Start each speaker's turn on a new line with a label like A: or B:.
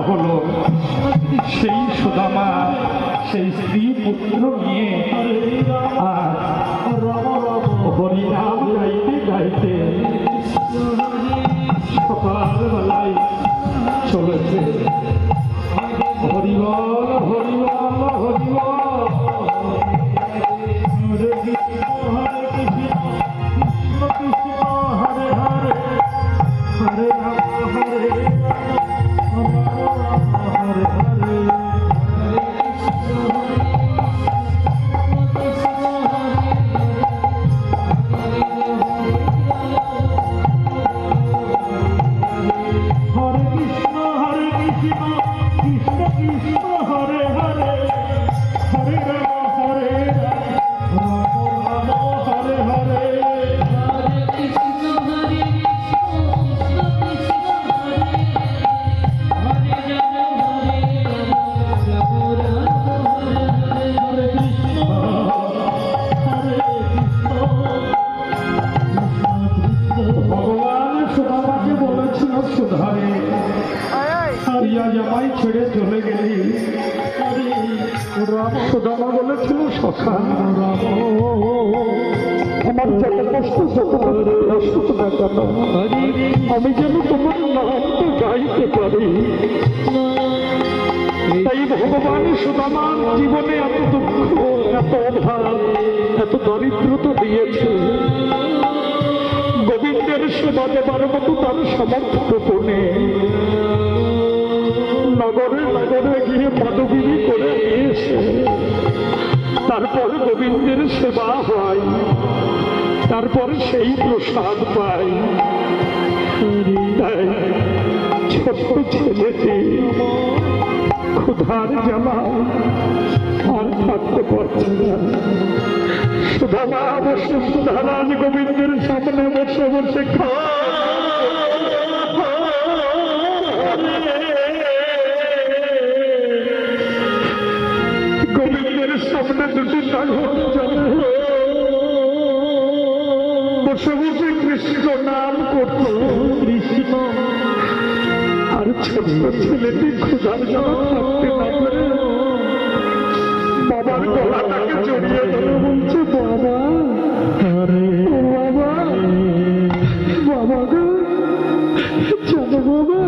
A: হলো সেই সুদামা সেই স্ত্রী পুত্র নিয়ে আর হরিনাম গাইতে গাইতে সকালবেলায় চলেছে। হরিবল হরিবল হরিবল। হরে কৃষ্ণ হরে কৃষ্ণ কৃষ্ণ হরে হরে হরে রাম হরে রাম হরে হরে। ছেড়ে চলে গেলি সুদামা বলেছিল সখা আমার যত কষ্ট না কেন আমি যেন তোমার নামটা গাইতে পারি। তাই ভগবান সুদামার জীবনে এত দুঃখ এত অভাব এত দরিদ্রতা দিয়েছে। গোবিন্দের সেবা দেবার মতো তার সামর্থ্য নেই। নগরে নগরে গিয়ে মাদগিরি করে নিয়েছে। তারপর গোবিন্দের সেবা হয়, তারপর সেই প্রসাদ পায়। তাই ছোট্ট ছেলেটি ক্ষুধার জ্বালায় আর থাকতে পারছে না। সুদামা বসে সুধারাজ গোবিন্দের সামনে বসে বসে গোবিন্দের সামনে দুটি নাগর চলে বসে বসে কৃষ্ণ নাম করত। কৃষ্ণ আর ছোট্ট ছেলেটি ক্ষুধার জ্বালা থাকতে না পারে বাবার গলাটাকে জড়িয়ে ধরে বলছে বাবা আরে বাবা বাবা গো জানো বাবা